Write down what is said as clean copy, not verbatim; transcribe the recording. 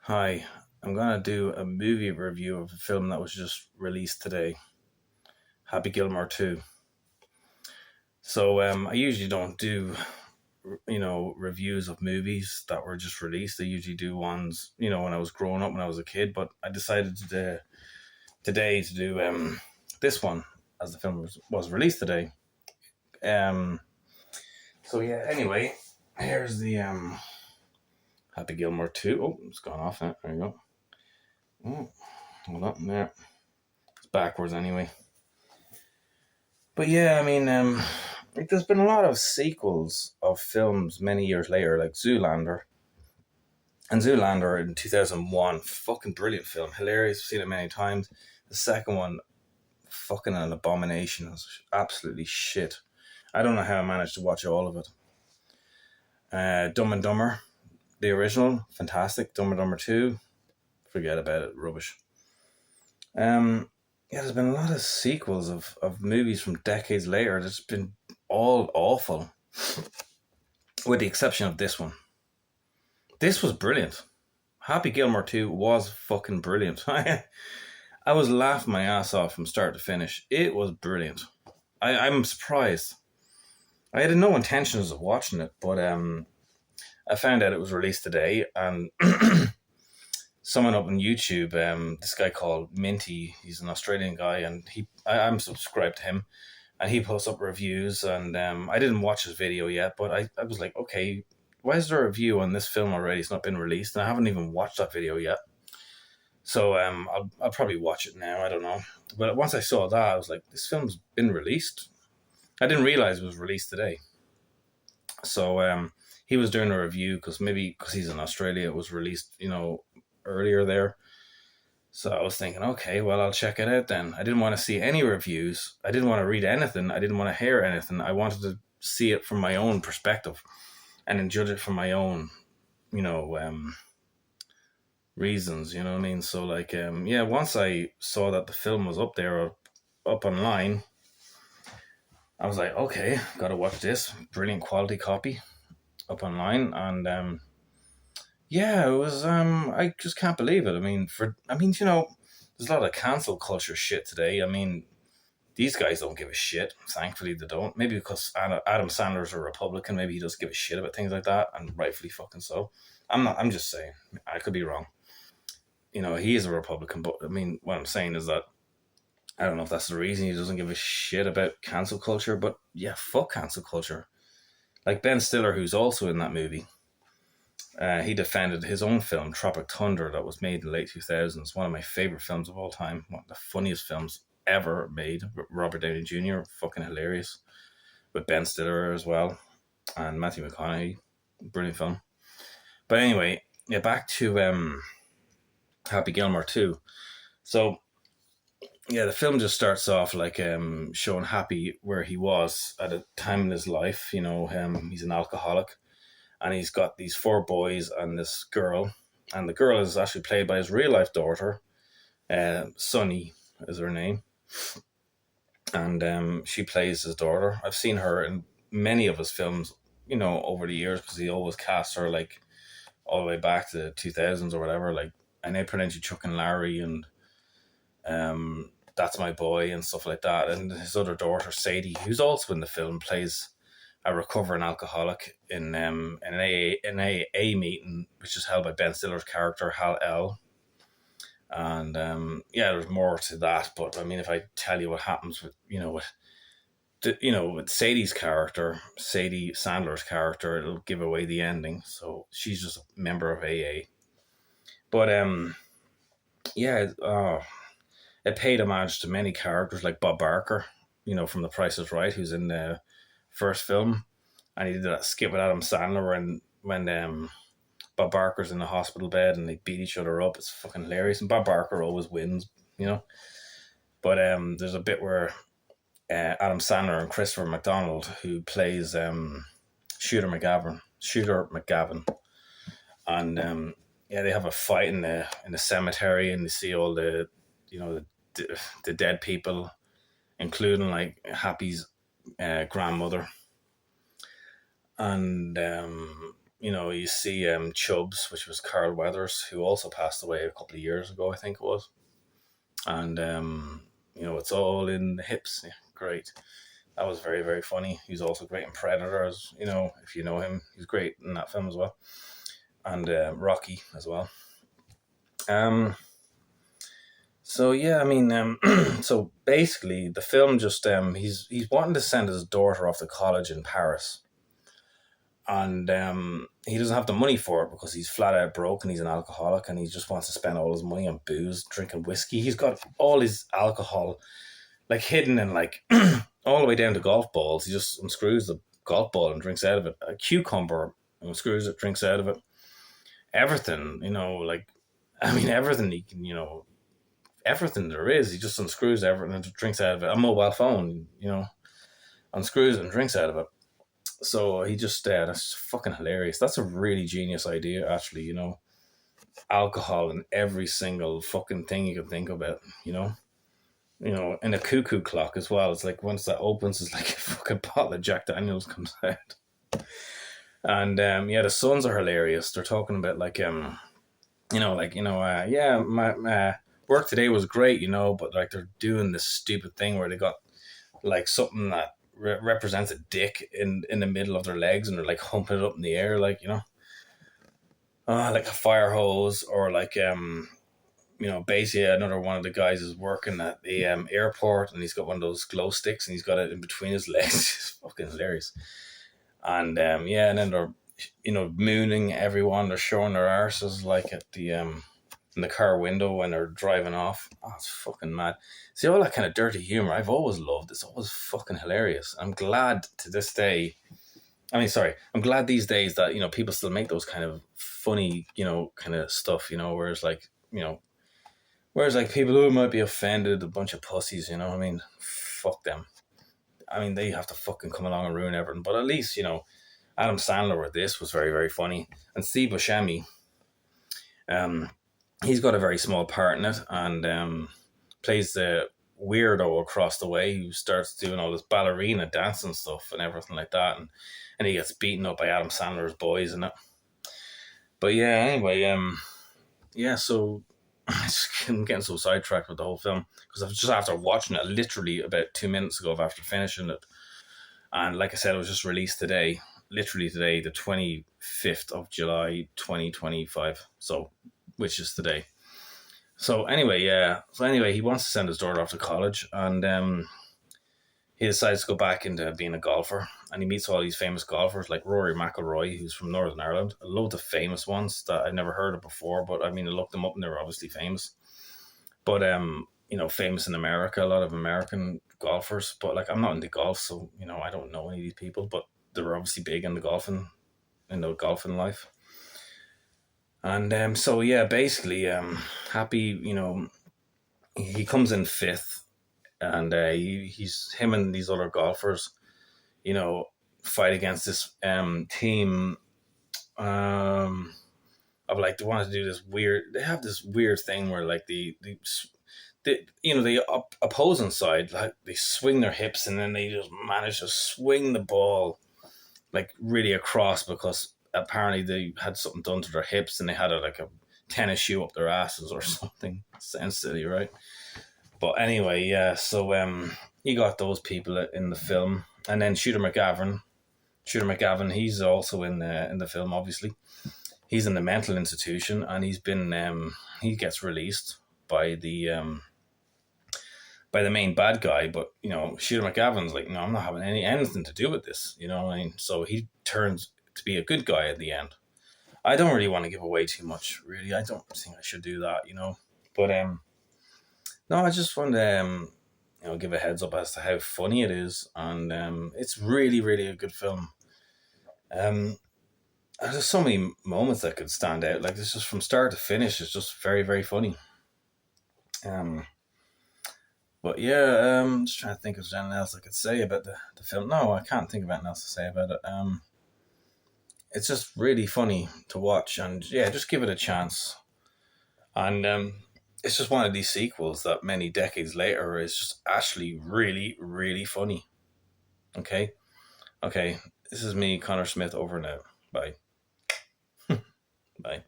Hi, I'm gonna do a movie review of a film that was just released today, Happy Gilmore 2. I usually don't do, reviews of movies that were just released. I usually do ones, when I was growing up, when I was a kid. But I decided today to do this one as the film was released today. Um, Anyway, here's the Happy Gilmore 2. Oh, it's gone off now. There you go. Oh, hold on there. It's backwards anyway. But yeah, there's been a lot of sequels of films many years later, like Zoolander. And Zoolander in 2001, fucking brilliant film, hilarious. I've seen it many times. The second one, fucking an abomination. It was absolutely shit. I don't know how I managed to watch all of it. Dumb and Dumber, the original, fantastic. Dumb and Dumber 2, forget about it, rubbish. There's been a lot of sequels of movies from decades later that's been all awful, with the exception of this one. This was brilliant. Happy Gilmore 2 was fucking brilliant. I was laughing my ass off from start to finish. It was brilliant. I'm surprised. I had no intentions of watching it, but I found out it was released today, and someone up on YouTube, this guy called Minty, he's an Australian guy, and I'm subscribed to him, and he posts up reviews, and I didn't watch his video yet, but I was like, okay, why is there a review on this film already? It's not been released, and I haven't even watched that video yet. So I'll probably watch it now. I don't know, but once I saw that, I was like, this film's been released. I didn't realize it was released today. So he was doing a review because he's in Australia, it was released, earlier there. So I was thinking, okay, well, I'll check it out then. I didn't want to see any reviews. I didn't want to read anything. I didn't want to hear anything. I wanted to see it from my own perspective and then judge it from my own, reasons, you know what I mean? So, once I saw that the film was up there, up online, I was like, okay, gotta watch this. Brilliant quality copy up online. And yeah, it was, I just can't believe it. There's a lot of cancel culture shit today. These guys don't give a shit. Thankfully, they don't. Maybe because Adam Sandler's a Republican, maybe he doesn't give a shit about things like that, and rightfully fucking so. I'm not. I'm just saying. I could be wrong. He is a Republican, but what I'm saying is that I don't know if that's the reason he doesn't give a shit about cancel culture. But yeah, fuck cancel culture. Like Ben Stiller, who's also in that movie, he defended his own film, Tropic Thunder, that was made in the late 2000s. One of my favorite films of all time. One of the funniest films ever made. Robert Downey Jr., fucking hilarious. With Ben Stiller as well. And Matthew McConaughey. Brilliant film. But anyway, yeah, back to Happy Gilmore 2. So, yeah, the film just starts off like showing Happy where he was at a time in his life. He's an alcoholic, and he's got these four boys and this girl, and the girl is actually played by his real life daughter. Sunny is her name, and she plays his daughter. I've seen her in many of his films, over the years, because he always casts her like all the way back to the 2000s or whatever. Like, I know Plenty Chuck and Larry and That's My Boy and stuff like that. And his other daughter, Sadie, who's also in the film, plays a recovering alcoholic in an AA meeting, which is held by Ben Stiller's character, Hal L. And there's more to that. But if I tell you what happens with Sadie's character, Sadie Sandler's character, it'll give away the ending. So she's just a member of AA. But it paid homage to many characters like Bob Barker, from The Price is Right, who's in the first film, and he did that skit with Adam Sandler when Bob Barker's in the hospital bed and they beat each other up. It's fucking hilarious, and Bob Barker always wins, But there's a bit where Adam Sandler and Christopher McDonald, who plays Shooter McGavin, and they have a fight in the cemetery, and they see all the the dead people, including like Happy's grandmother. And you see Chubbs, which was Carl Weathers, who also passed away a couple of years ago, I think it was. And it's all in the hips. Yeah, great. That was very, very funny. He's also great in Predators. If you know him, he's great in that film as well. And Rocky as well. Um, so yeah, I mean, so basically, the film just he's wanting to send his daughter off to college in Paris, and he doesn't have the money for it because he's flat out broke and he's an alcoholic, and he just wants to spend all his money on booze, drinking whiskey. He's got all his alcohol like hidden in like all the way down to golf balls. He just unscrews the golf ball and drinks out of it. A cucumber, unscrews it, drinks out of it. Everything, like I mean, everything he can, everything there is, he just unscrews everything and drinks out of it. A mobile phone, unscrews it and drinks out of it. So he just, that's fucking hilarious. That's a really genius idea, actually, alcohol in every single fucking thing you can think about, and a cuckoo clock as well. It's like once that opens, it's like a fucking bottle of Jack Daniels comes out. And yeah, the sons are hilarious. They're talking about like yeah, my work today was great, but like they're doing this stupid thing where they got like something that represents a dick in the middle of their legs, and they're like humping it up in the air, like like a fire hose, or like basically another one of the guys is working at the airport, and he's got one of those glow sticks, and he's got it in between his legs. It's fucking hilarious. And yeah, and then they're mooning everyone. They're showing their arses like at the in the car window when they're driving off. Oh, it's fucking mad. See, all that kind of dirty humor I've always loved. It's always fucking hilarious. I'm glad to this day. I'm glad these days that people still make those kind of funny kind of stuff. Whereas like people who might be offended, a bunch of pussies. I mean, fuck them. I mean, they have to fucking come along and ruin everything. But at least Adam Sandler with this was very, very funny, and Steve Buscemi, um, he's got a very small part in it, and plays the weirdo across the way who starts doing all this ballerina dance and stuff and everything like that, and he gets beaten up by Adam Sandler's boys and it. But yeah, anyway, yeah, so I'm getting so sidetracked with the whole film because I've just after watching it literally about 2 minutes ago after finishing it, and like I said, it was just released today, literally today, the 25th of July 2025, so which is today. So anyway, yeah. So anyway, he wants to send his daughter off to college, and he decides to go back into being a golfer. And he meets all these famous golfers like Rory McIlroy, who's from Northern Ireland. A load of famous ones that I'd never heard of before, but I mean, I looked them up and they were obviously famous. But famous in America, a lot of American golfers. But like, I'm not into golf, so I don't know any of these people. But they were obviously big in the golfing life. And so yeah, basically, Happy, he comes in fifth, and he's him and these other golfers, fight against this team of like they want to do this weird. They have this weird thing where like the opposing side, like they swing their hips and then they just manage to swing the ball like really across because apparently they had something done to their hips and they had like a tennis shoe up their asses or something. Sounds silly, right? But anyway, yeah. So you got those people in the film, and then Shooter McGavin, he's also in the film. Obviously, he's in the mental institution, and he gets released by the main bad guy. But Shooter McGavin's like, no, I'm not having anything to do with this. What I mean? So he turns to be a good guy at the end. I don't really want to give away too much, really. I don't think I should do that, But no, I just want to give a heads up as to how funny it is, and it's really, really a good film. There's so many moments that could stand out. Like it's just from start to finish, it's just very, very funny. But yeah, just trying to think if there's anything else I could say about the film. No, I can't think of anything else to say about it. It's just really funny to watch, and yeah, just give it a chance. And it's just one of these sequels that many decades later is just actually really, really funny. Okay? Okay, this is me, Connor Smith, over now. Bye. Bye.